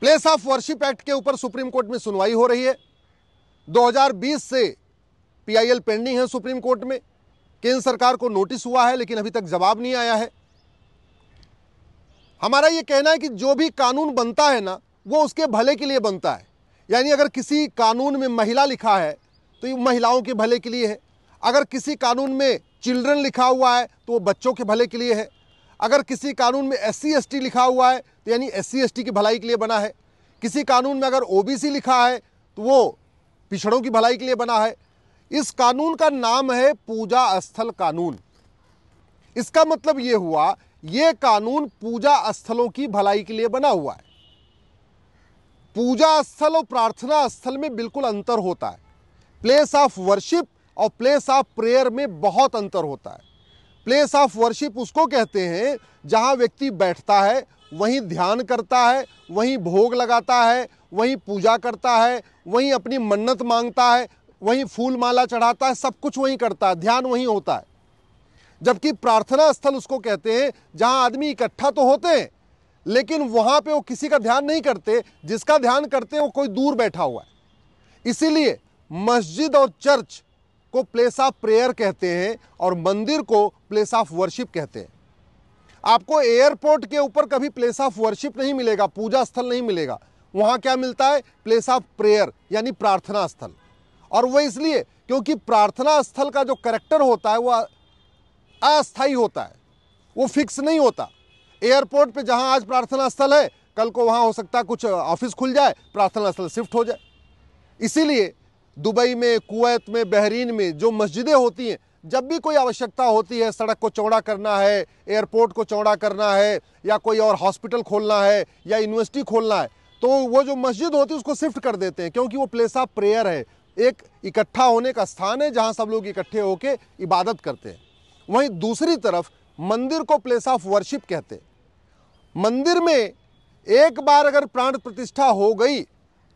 Place of worship act के ऊपर supreme court में सुनवाई हो रही है। 2020 से पीआईएल पेंडिंग है सुप्रीम कोर्ट में। केंद्र सरकार को नोटिस हुआ है लेकिन अभी तक जवाब नहीं आया है। हमारा यह कहना है कि जो भी कानून बनता है ना, वो उसके भले के लिए बनता है। यानी अगर किसी कानून में महिला लिखा है तो ये महिलाओं के भले के लिए है। अगर किसी कानून में चिल्ड्रन लिखा हुआ है तो वो बच्चों के भले के लिए है। अगर किसी कानून में SC ST लिखा हुआ है तो यानी SC ST की भलाई के लिए बना है। किसी कानून में अगर OBC लिखा है तो वो पिछड़ों की भलाई के लिए बना है। इस कानून का नाम है पूजा स्थल कानून। इसका मतलब ये हुआ, ये कानून पूजा स्थलों की भलाई के लिए बना हुआ है। पूजा स्थल और प्रार्थना स्थल में बिल्कुल अंतर होता है। प्लेस ऑफ वर्शिप और प्लेस ऑफ प्रेयर में बहुत अंतर होता है। प्लेस ऑफ वर्शिप उसको कहते हैं जहां व्यक्ति बैठता है, वहीं ध्यान करता है, वहीं भोग लगाता है, वहीं पूजा करता है, वहीं अपनी मन्नत मांगता है, वहीं फूल माला चढ़ाता है, सब कुछ वहीं करता है, ध्यान वहीं होता है। जबकि प्रार्थना स्थल उसको कहते हैं जहां आदमी इकट्ठा तो होते हैं लेकिन वहां पे वो किसी का ध्यान नहीं करते, जिसका ध्यान करते हैं वो कोई दूर बैठा हुआ है। इसीलिए मस्जिद और चर्च को प्लेस ऑफ प्रेयर कहते हैं और मंदिर को प्लेस ऑफ वर्शिप कहते हैं। आपको एयरपोर्ट के ऊपर कभी प्लेस ऑफ वर्शिप नहीं मिलेगा, पूजा स्थल नहीं मिलेगा। वहां क्या मिलता है? प्लेस ऑफ प्रेयर यानी प्रार्थना स्थल। और वह इसलिए क्योंकि प्रार्थना स्थल का जो कैरेक्टर होता है वह अस्थायी होता है, वो फिक्स नहीं होता। एयरपोर्ट पे जहां आज प्रार्थना स्थल है, कल को वहां हो सकता है कुछ ऑफिस खुल जाए, प्रार्थना स्थल शिफ्ट हो जाए। इसीलिए दुबई में, कुवैत में, बहरीन में जो मस्जिदें होती हैं, जब भी कोई आवश्यकता होती है, सड़क को चौड़ा करना है, एयरपोर्ट को चौड़ा करना है, या कोई और हॉस्पिटल खोलना है या यूनिवर्सिटी खोलना है, तो वो जो मस्जिद होती है उसको शिफ्ट कर देते हैं, क्योंकि वो प्लेस ऑफ प्रेयर है, एक इकट्ठा होने का स्थान है जहां सब लोग इकट्ठे होकर इबादत करते हैं। वहीं दूसरी तरफ मंदिर को प्लेस ऑफ वर्शिप कहते हैं। मंदिर में एक बार अगर प्राण प्रतिष्ठा हो गई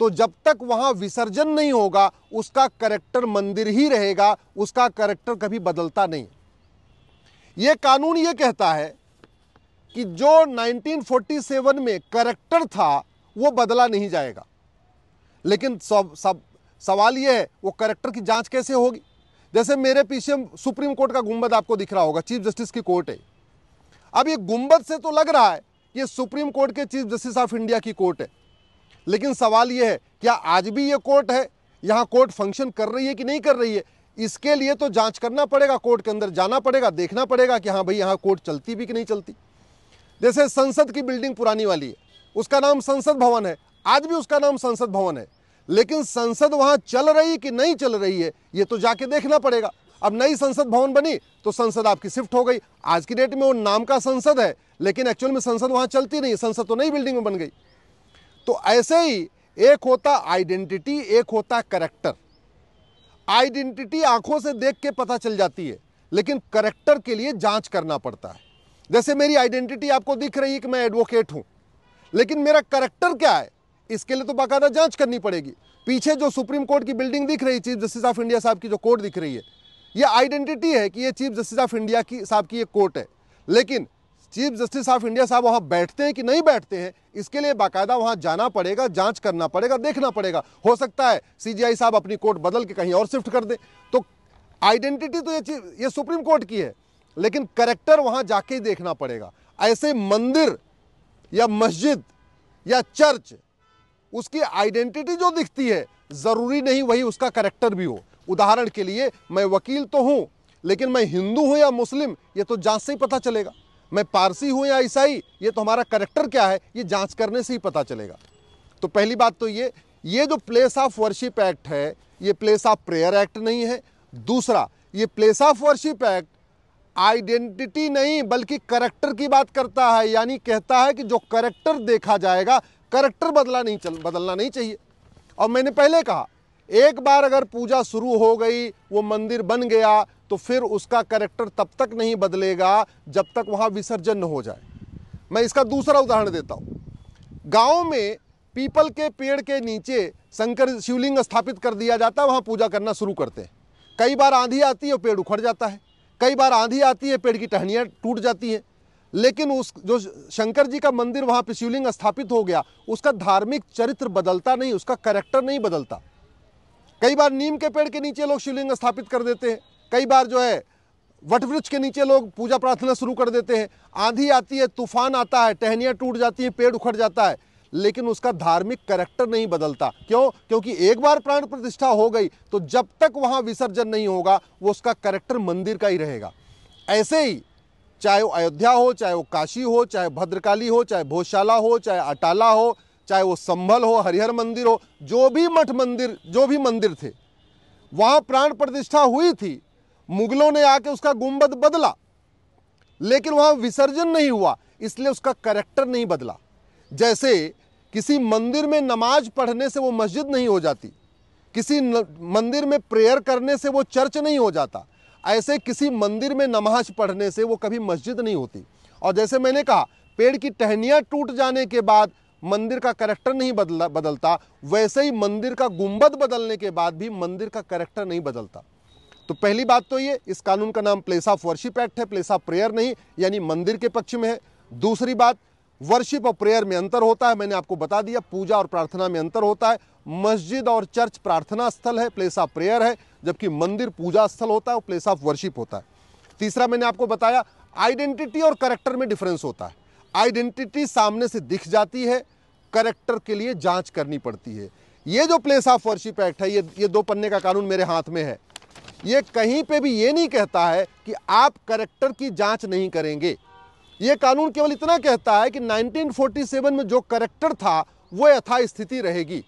तो जब तक वहां विसर्जन नहीं होगा उसका कैरेक्टर मंदिर ही रहेगा, उसका कैरेक्टर कभी बदलता नहीं। यह कानून यह कहता है कि जो 1947 में कैरेक्टर था वो बदला नहीं जाएगा। लेकिन सवाल यह है वो कैरेक्टर की जांच कैसे होगी? जैसे मेरे पीछे सुप्रीम कोर्ट का गुंबद आपको दिख रहा होगा, चीफ जस्टिस की कोर्ट है। अब ये गुंबद से तो लग रहा है ये सुप्रीम कोर्ट के चीफ जस्टिस ऑफ इंडिया की कोर्ट है, लेकिन सवाल ये है क्या आज भी ये कोर्ट है? यहाँ कोर्ट फंक्शन कर रही है कि नहीं कर रही है? इसके लिए तो जांच करना पड़ेगा, कोर्ट के अंदर जाना पड़ेगा, देखना पड़ेगा कि हाँ भाई यहाँ कोर्ट चलती भी कि नहीं चलती। जैसे संसद की बिल्डिंग पुरानी वाली है, उसका नाम संसद भवन है, आज भी उसका नाम संसद भवन है, लेकिन संसद वहां चल रही कि नहीं चल रही है ये तो जाके देखना पड़ेगा। अब नई संसद भवन बनी तो संसद आपकी शिफ्ट हो गई, आज की डेट में वो नाम का संसद है लेकिन एक्चुअल में संसद वहां चलती नहीं, संसद तो नई बिल्डिंग में बन गई। तो ऐसे ही एक होता आइडेंटिटी, एक होता कैरेक्टर। आइडेंटिटी आंखों से देख के पता चल जाती है, लेकिन कैरेक्टर के लिए जांच करना पड़ता है। जैसे मेरी आइडेंटिटी आपको दिख रही है कि मैं एडवोकेट हूं, लेकिन मेरा कैरेक्टर क्या है इसके लिए तो बाकायदा जांच करनी पड़ेगी। पीछे जो सुप्रीम कोर्ट की बिल्डिंग दिख रही है, चीफ जस्टिस ऑफ इंडिया साहब की जो कोर्ट दिख रही है, ये आइडेंटिटी है कि ये चीफ जस्टिस ऑफ इंडिया की साहब की ये कोर्ट है। लेकिन चीफ जस्टिस ऑफ इंडिया साहब वहां बैठते हैं कि नहीं बैठते हैं, इसके लिए बाकायदा वहां जाना पड़ेगा, जांच करना पड़ेगा, देखना पड़ेगा। हो सकता है CJI साहब अपनी कोर्ट बदल के कहीं और शिफ्ट कर दे। तो आइडेंटिटी तो ये सुप्रीम कोर्ट की है, लेकिन कैरेक्टर वहां जाके ही देखना पड़ेगा। ऐसे मंदिर या मस्जिद या चर्च, उसकी आइडेंटिटी जो दिखती है जरूरी नहीं वही उसका कैरेक्टर भी हो। उदाहरण के लिए मैं वकील तो हूं, लेकिन मैं हिंदू हूं या मुस्लिम ये तो जांच से ही पता चलेगा। मैं पारसी हूं या ईसाई ये तो हमारा कैरेक्टर क्या है ये जांच करने से ही पता चलेगा। तो पहली बात तो ये जो प्लेस ऑफ वर्शिप एक्ट है ये प्लेस ऑफ प्रेयर एक्ट नहीं है। दूसरा, ये place of worship act identity नहीं बल्कि कैरेक्टर की बात करता है, यानी कहता है कि जो कैरेक्टर देखा जाएगा, कैरेक्टर बदलना नहीं चाहिए। और मैंने पहले कहा एक बार अगर पूजा शुरू हो गई, वो मंदिर बन गया, तो फिर उसका कैरेक्टर तब तक नहीं बदलेगा जब तक वहां विसर्जन न हो जाए। मैं इसका दूसरा उदाहरण देता हूं। गांव में पीपल के पेड़ के नीचे शंकर शिवलिंग स्थापित कर दिया जाता है, वहां पूजा करना शुरू करते हैं। कई बार आंधी आती है, पेड़ उखड़ जाता है, कई बार आंधी आती है, पेड़ की टहनियां टूट जाती हैं, लेकिन उस जो शंकर जी का मंदिर वहां पे शिवलिंग स्थापित हो गया, उसका धार्मिक चरित्र बदलता नहीं, उसका कैरेक्टर नहीं बदलता। कई बार नीम के पेड़ के नीचे लोग शिवलिंग स्थापित कर देते हैं, कई बार जो है वट वृक्ष के नीचे लोग पूजा प्रार्थना शुरू कर देते हैं। आंधी आती है, तूफान आता है, टहनियाँ टूट जाती हैं, पेड़ उखड़ जाता है, लेकिन उसका धार्मिक कैरेक्टर नहीं बदलता। क्यों? क्योंकि एक बार प्राण प्रतिष्ठा हो गई तो जब तक वहां विसर्जन नहीं होगा वो उसका कैरेक्टर मंदिर का ही रहेगा। ऐसे ही चाहे वो अयोध्या हो, चाहे वो काशी हो, चाहे भद्रकाली हो, चाहे भोजशाला हो, चाहे अटाला हो, चाहे वो संभल हो, हरिहर मंदिर हो, जो भी मठ मंदिर, जो भी मंदिर थे, वहां प्राण प्रतिष्ठा हुई थी, मुगलों ने आके उसका गुंबद बदला, लेकिन वहां विसर्जन नहीं हुआ, इसलिए उसका कैरेक्टर नहीं बदला। जैसे किसी मंदिर में नमाज पढ़ने से वो मस्जिद नहीं हो जाती, किसी मंदिर में प्रेयर करने से वो चर्च नहीं हो जाता, ऐसे किसी मंदिर में नमाज पढ़ने से वो कभी मस्जिद नहीं होती। और जैसे मैंने कहा, पेड़ की टहनियाँ टूट जाने के बाद मंदिर का कैरेक्टर नहीं बदलता, वैसे ही मंदिर का गुंबद बदलने के बाद भी मंदिर का कैरेक्टर नहीं बदलता। तो पहली बात तो ये, इस कानून का नाम प्लेस ऑफ वर्शिप एक्ट है, प्लेस ऑफ प्रेयर नहीं, यानी मंदिर के पक्ष में है। दूसरी बात, वर्शिप और प्रेयर में अंतर होता है, मैंने आपको बता दिया, पूजा और प्रार्थना में अंतर होता है। मस्जिद और चर्च प्रार्थना स्थल है, प्लेस ऑफ प्रेयर है, जबकि मंदिर पूजा स्थल होता है, वो प्लेस ऑफ वर्शिप होता है। तीसरा मैंने आपको बताया, आइडेंटिटी और कैरेक्टर में डिफरेंस होता है। आइडेंटिटी सामने से दिख जाती है, कैरेक्टर के लिए जांच करनी पड़ती है। ये जो प्लेस ऑफ वर्शिप एक्ट है, ये 2 पन्ने का कानून मेरे हाथ में है, ये कहीं पे भी ये नहीं कहता है कि आप कैरेक्टर की जांच नहीं करेंगे। ये कानून केवल इतना कहता है कि 1947 में जो कैरेक्टर था वो यथास्थिति रहेगी,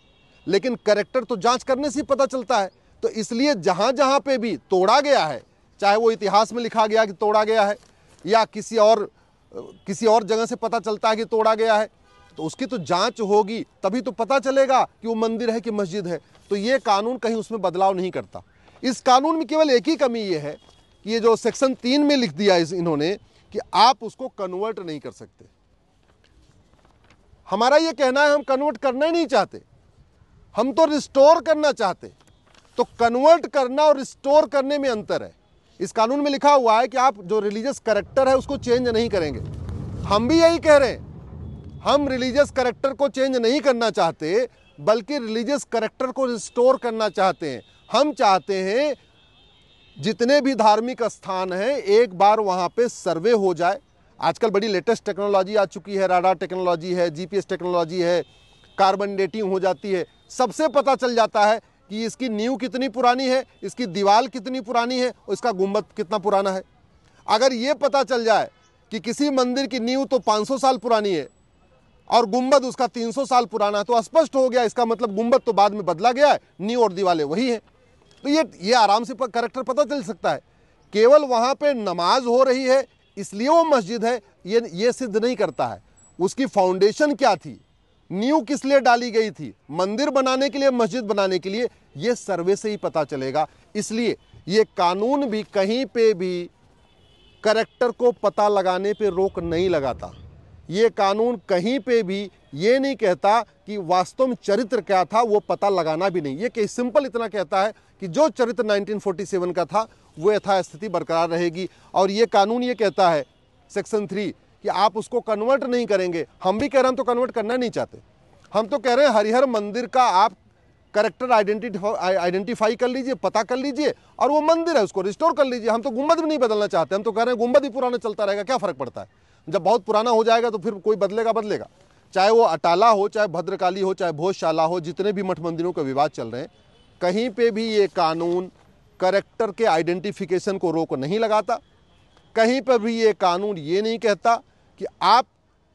लेकिन कैरेक्टर तो जांच करने से ही पता चलता है। तो इसलिए जहां जहां पे भी तोड़ा गया है, चाहे वो इतिहास में लिखा गया कि तोड़ा गया है, या किसी और जगह से पता चलता है कि तोड़ा गया है, तो उसकी तो जांच होगी, तभी तो पता चलेगा कि वो मंदिर है कि मस्जिद है। तो ये कानून कहीं उसमें बदलाव नहीं करता। इस कानून में केवल एक ही कमी ये है कि ये जो सेक्शन 3 में लिख दिया इन्होंने कि आप उसको कन्वर्ट नहीं कर सकते। हमारा ये कहना है, हम कन्वर्ट करना ही नहीं चाहते, हम तो रिस्टोर करना चाहते। तो कन्वर्ट करना और रिस्टोर करने में अंतर है। इस कानून में लिखा हुआ है कि आप जो रिलीजियस कैरेक्टर है उसको चेंज नहीं करेंगे। हम भी यही कह रहे हैं, हम रिलीजियस कैरेक्टर को चेंज नहीं करना चाहते, बल्कि रिलीजियस कैरेक्टर को रिस्टोर करना चाहते हैं। हम चाहते हैं जितने भी धार्मिक स्थान हैं, एक बार वहाँ पे सर्वे हो जाए। आजकल बड़ी लेटेस्ट टेक्नोलॉजी आ चुकी है, राडार टेक्नोलॉजी है, जीपीएस टेक्नोलॉजी है, कार्बन डेटिंग हो जाती है, सबसे पता चल जाता है कि इसकी नींव कितनी पुरानी है, इसकी दीवार कितनी पुरानी है, और इसका गुंबद कितना पुराना है। अगर ये पता चल जाए कि किसी मंदिर की नींव तो 500 साल पुरानी है और गुंबद उसका 300 साल पुराना है, तो स्पष्ट हो गया, इसका मतलब गुंबद तो बाद में बदला गया है, नींव और दीवारें वही हैं। तो ये आराम से कैरेक्टर पता चल सकता है। केवल वहाँ पे नमाज हो रही है इसलिए वो मस्जिद है, ये सिद्ध नहीं करता है। उसकी फाउंडेशन क्या थी, नींव किस लिए डाली गई थी, मंदिर बनाने के लिए, मस्जिद बनाने के लिए, ये सर्वे से ही पता चलेगा। इसलिए ये कानून भी कहीं पे भी कैरेक्टर को पता लगाने पे रोक नहीं लगाता। ये कानून कहीं पे भी ये नहीं कहता कि वास्तव में चरित्र क्या था, वो पता लगाना भी नहीं। ये सिंपल इतना कहता है कि जो चरित्र 1947 का था वो यथास्थिति बरकरार रहेगी। और ये कानून ये कहता है सेक्शन 3 कि आप उसको कन्वर्ट नहीं करेंगे। हम भी कह रहे हैं, हम तो कन्वर्ट करना नहीं चाहते। हम तो कह रहे हैं हरिहर मंदिर का आप कैरेक्टर आइडेंटिफाई कर लीजिए, पता कर लीजिए, और वो मंदिर है उसको रिस्टोर कर लीजिए। हम तो गुंबद भी नहीं बदलना चाहते, हम तो कह रहे हैं गुंबद ही पुराना चलता रहेगा, क्या फर्क पड़ता है। जब बहुत पुराना हो जाएगा तो फिर कोई बदलेगा। चाहे वो अटाला हो, चाहे भद्रकाली हो, चाहे भोजशाला हो, जितने भी मठ मंदिरों के विवाद चल रहे हैं, कहीं पे भी ये कानून कैरेक्टर के आइडेंटिफिकेशन को रोक नहीं लगाता। कहीं पर भी ये कानून ये नहीं कहता कि आप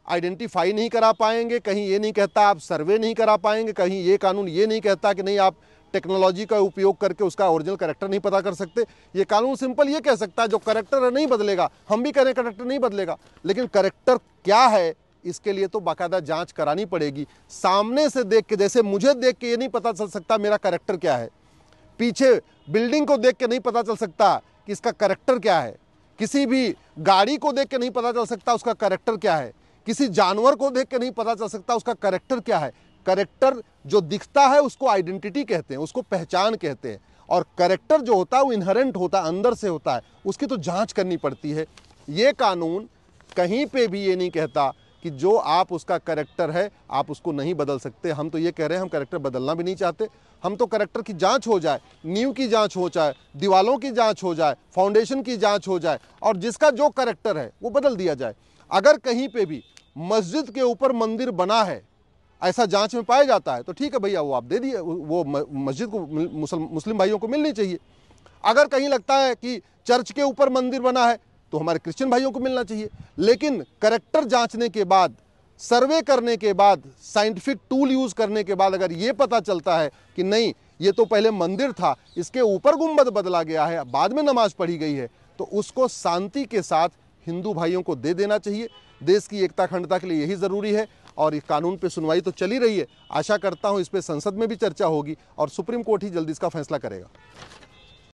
आइडेंटिफाई नहीं करा पाएंगे, कहीं ये नहीं कहता आप सर्वे नहीं करा पाएंगे, कहीं ये कानून ये नहीं कहता कि नहीं आप टेक्नोलॉजी का उपयोग करके उसका ओरिजिनल कैरेक्टर नहीं पता कर सकते। ये कानून सिंपल ये कह सकता है जो कैरेक्टर नहीं बदलेगा। हम भी कह रहे हैं कैरेक्टर नहीं बदलेगा, लेकिन कैरेक्टर क्या है इसके लिए तो बाकायदा जांच करानी पड़ेगी। सामने से देख के, जैसे मुझे देख के ये नहीं पता चल सकता मेरा कैरेक्टर क्या है, पीछे बिल्डिंग को देख के नहीं पता चल सकता कि इसका कैरेक्टर क्या है, किसी भी गाड़ी को देख के नहीं पता चल सकता उसका कैरेक्टर क्या है, किसी जानवर को देख के नहीं पता चल सकता उसका कैरेक्टर क्या है। कैरेक्टर जो दिखता है उसको आइडेंटिटी कहते हैं, उसको पहचान कहते हैं। और कैरेक्टर जो होता है वो इनहेरेंट होता है, अंदर से होता है, उसकी तो जांच करनी पड़ती है। ये कानून कहीं पे भी ये नहीं कहता कि जो आप उसका कैरेक्टर है आप उसको नहीं बदल सकते। हम तो ये कह रहे हैं हम कैरेक्टर बदलना भी नहीं चाहते। हम तो कैरेक्टर की जांच हो जाए, नींव की जांच हो जाए, दीवालों की जांच हो जाए, फाउंडेशन की जांच हो जाए और जिसका जो कैरेक्टर है वो बदल दिया जाए। अगर कहीं पे भी मस्जिद के ऊपर मंदिर बना है ऐसा जांच में पाया जाता है तो ठीक है भैया, वो आप दे दिए, वो मस्जिद को मुस्लिम भाइयों को मिलनी चाहिए। अगर कहीं लगता है कि चर्च के ऊपर मंदिर बना है तो हमारे क्रिश्चियन भाइयों को मिलना चाहिए। लेकिन कैरेक्टर जांचने के बाद, सर्वे करने के बाद, साइंटिफिक टूल यूज करने के बाद अगर ये पता चलता है कि नहीं ये तो पहले मंदिर था, इसके ऊपर गुंबद बदला गया है, बाद में नमाज पढ़ी गई है, तो उसको शांति के साथ हिंदू भाइयों को दे देना चाहिए। देश की एकता अखंडता के लिए यही ज़रूरी है। और इस कानून पे सुनवाई तो चली रही है, आशा करता हूँ इस पे संसद में भी चर्चा होगी और सुप्रीम कोर्ट ही जल्दी इसका फैसला करेगा।